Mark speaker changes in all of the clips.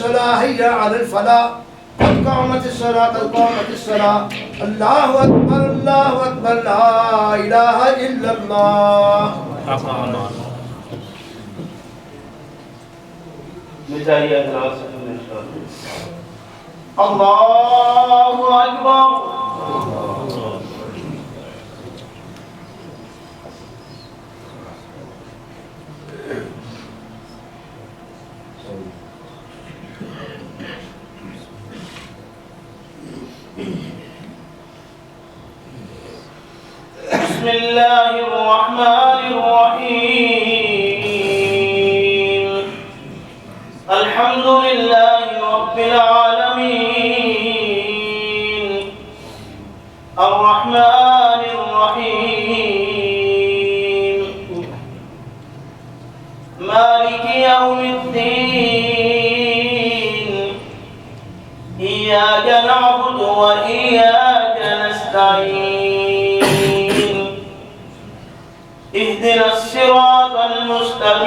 Speaker 1: الصلاة هيا على الفلاح قد قامت الصلاة قد قامت الصلاة الله أكبر الله أكبر لا إله إلا الله.
Speaker 2: الله أكبر. بسم الله الرحمن الرحيم. الحمد لله رب العالمين الرحمن الرحيم مالك يوم الدين إياك نعبد وإياك نستعين اهدنا الصراط المستقيم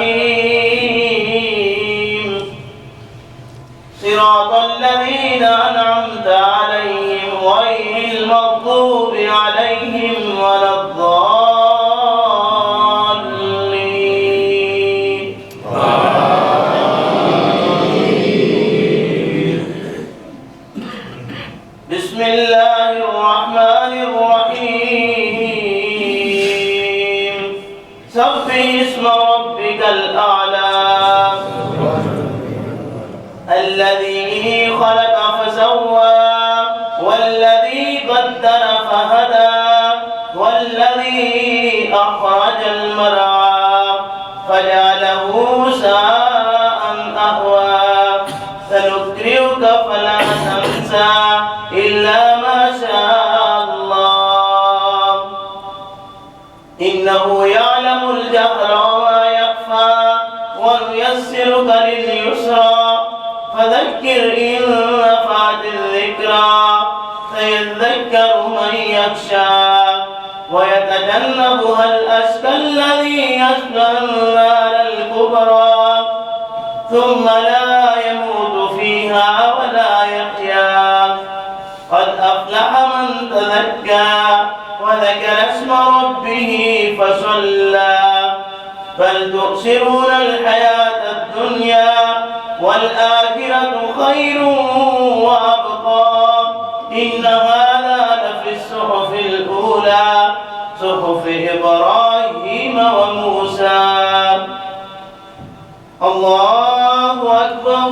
Speaker 2: صراط الذين أنعمت عليهم غير المغضوب عليهم ولا الضالين. بسم الله الرحمن الرحيم. سبح اسم ربك الأعلى الذي خلق فسوى والذي قدر فهدى والذي أخرج المرعى فجعله ساء أهوى سنقرئك فلا تنسى إلا ما شاء الله إنه يعلم الجهر وما يخفى ونيسرك لليسرى فذكر إن نفعت الذكرى سيذكر من يخشى ويتجنبها الأشقى الذي يصلى النار الكبرى ثم لا يموت فيها ولا يحيا قد أفلح من تزكى وذكر اسم ربه فصلى بل تؤثرون الحياة الدنيا والآخرة خير وأبقى إن هذا لفي الصحف الأولى صحف إبراهيم وموسى. الله أكبر.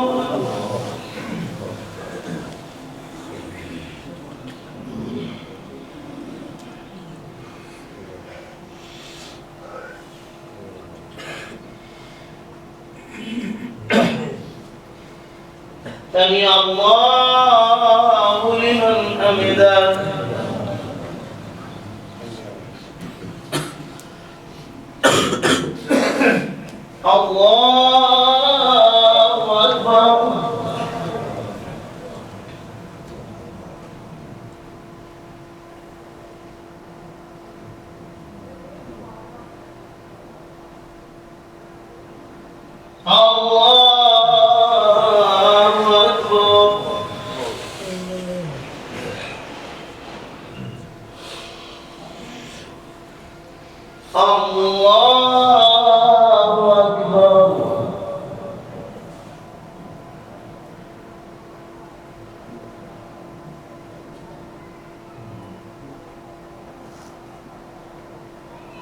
Speaker 2: سمع الله لمن حمده.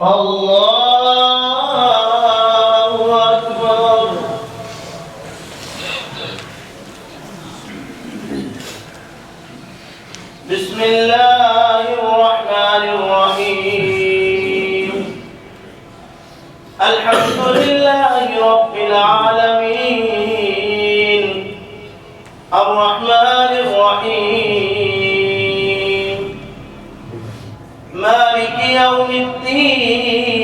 Speaker 2: الله أكبر. بسم الله الرحمن الرحيم. الحمد لله رب العالمين الرحمن الرحيم مالك يوم الدين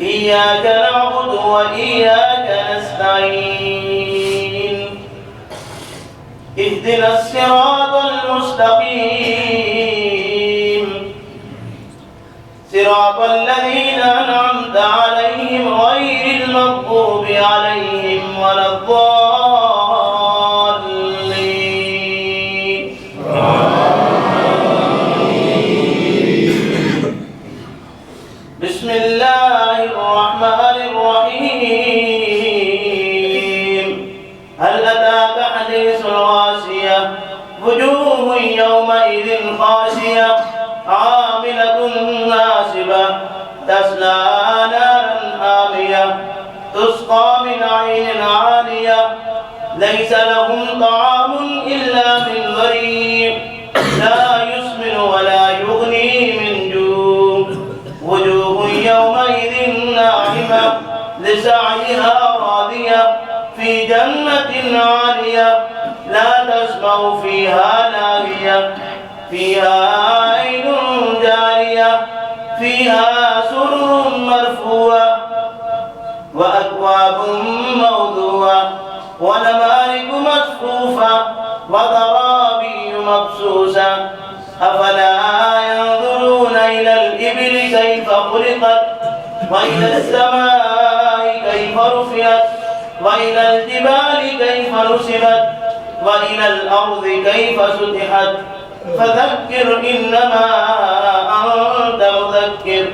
Speaker 2: إياك نعبد وإياك نستعين اهدنا الصراط المستقيم صراط الذين أنعمت عليهم غير المغضوب عليهم ولا الضالين. بسم الله الرحمن الرحيم. هل أتاك حديث الغاشية؟ وجوه يومئذ خاشية عاملة ناصبة تصلى نارا حامية تسقى من عين عالية ليس لهم طعام إلا من ضريع لا يسمن ولا يغني من جوع وجوه يومئذ ناعمة لسعيها راضية في جنة عالية لا تسمع فيها لاغية فيها عين جارية فيها سرر مرفوعة وأكواب موضوعة ونمارق مصفوفة وضرابي مبسوسة أفلا ينظرون إلى الإبل كيف خلقت وإلى السماء كيف رفعت وإلى الجبال كيف نصبت وإلى الأرض كيف سطحت فذكر إنما أنت مذكر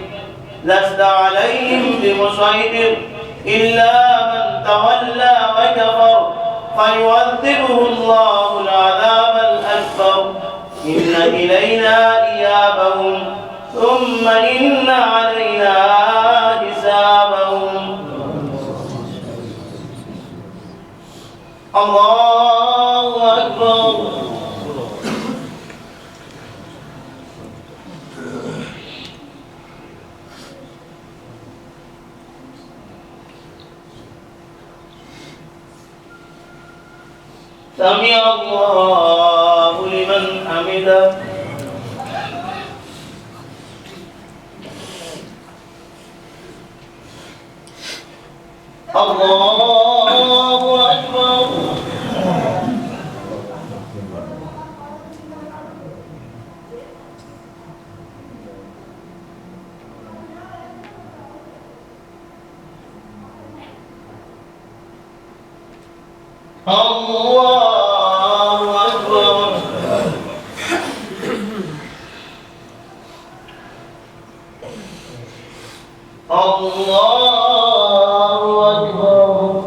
Speaker 2: لست عليهم بمسيطر إلا من تولى وكفر فيعذبه الله العذاب الأكبر إن إلينا إيابهم ثم إن علينا حسابهم. الله أكبر. سمع الله لمن حمده. الله أكبر. الله أكبر. الله أكبر.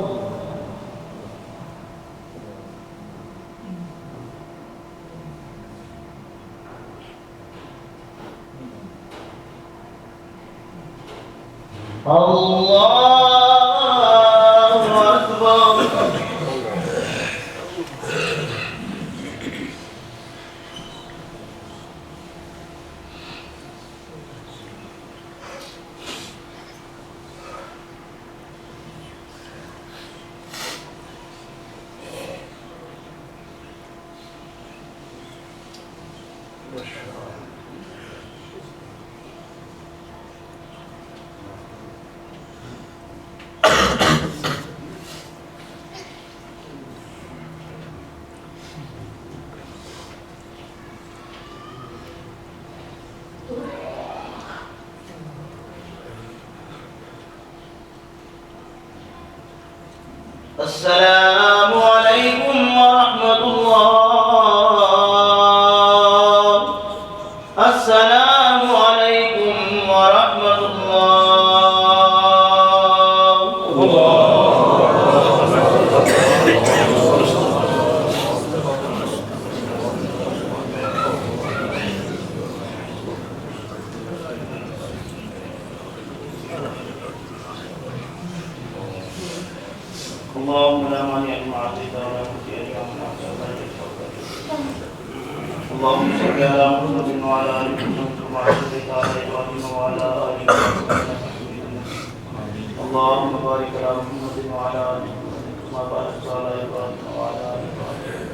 Speaker 2: الله أكبر. السلام عليكم ورحمة الله. السلام عليكم ورحمة اللهم لا مانع لما اعطيت ولا معطي لما منعت ولا ينفع. اللهم صل على محمد وعلى ال محمد كما صليت على ابراهيم وعلى ال ابراهيم. اللهم بارك على محمد وعلى ال محمد كما باركت على ابراهيم وعلى ال ابراهيم.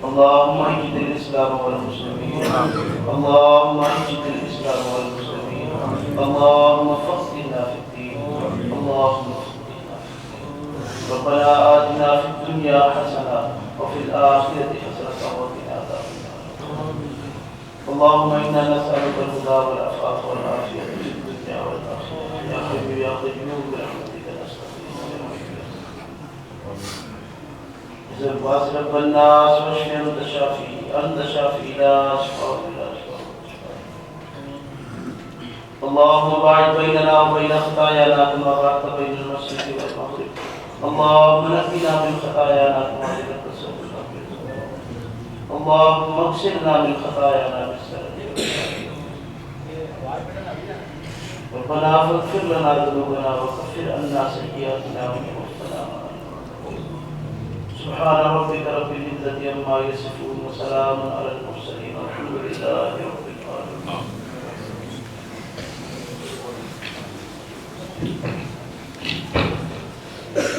Speaker 2: اللهم اعز الاسلام والمسلمين. اللهم اعز الاسلام والمسلمين. اللهم فقهنا في الدين. اللهم ربنا آتنا في الدنيا حسنة وفي الآخرة حسنة وقنا عذاب النار. اللهم إنا نسألك الهدى والعفاف والعافية في الدنيا والآخرة. يا حي يا قيوم برحمتك نستغيث. زواج رب الناس واشف أنت الشافي أنت الشافي لا شفاء إلا شفاء. اللهم باعد بيننا وبين خطايانا كما باعدت بين المشرق والمغرب. اللهم نقنا من خطايانا كما نقيت الثوب الأبيض. اللهم اغسلنا من خطايانا بالسلام. ربنا فاغفر لنا ذنوبنا وكفر عنا سيئاتنا وتوفنا مع الأبرار. سبحان ربك رب العزة عما يصفون وسلام على المرسلين والحمد لله رب العالمين.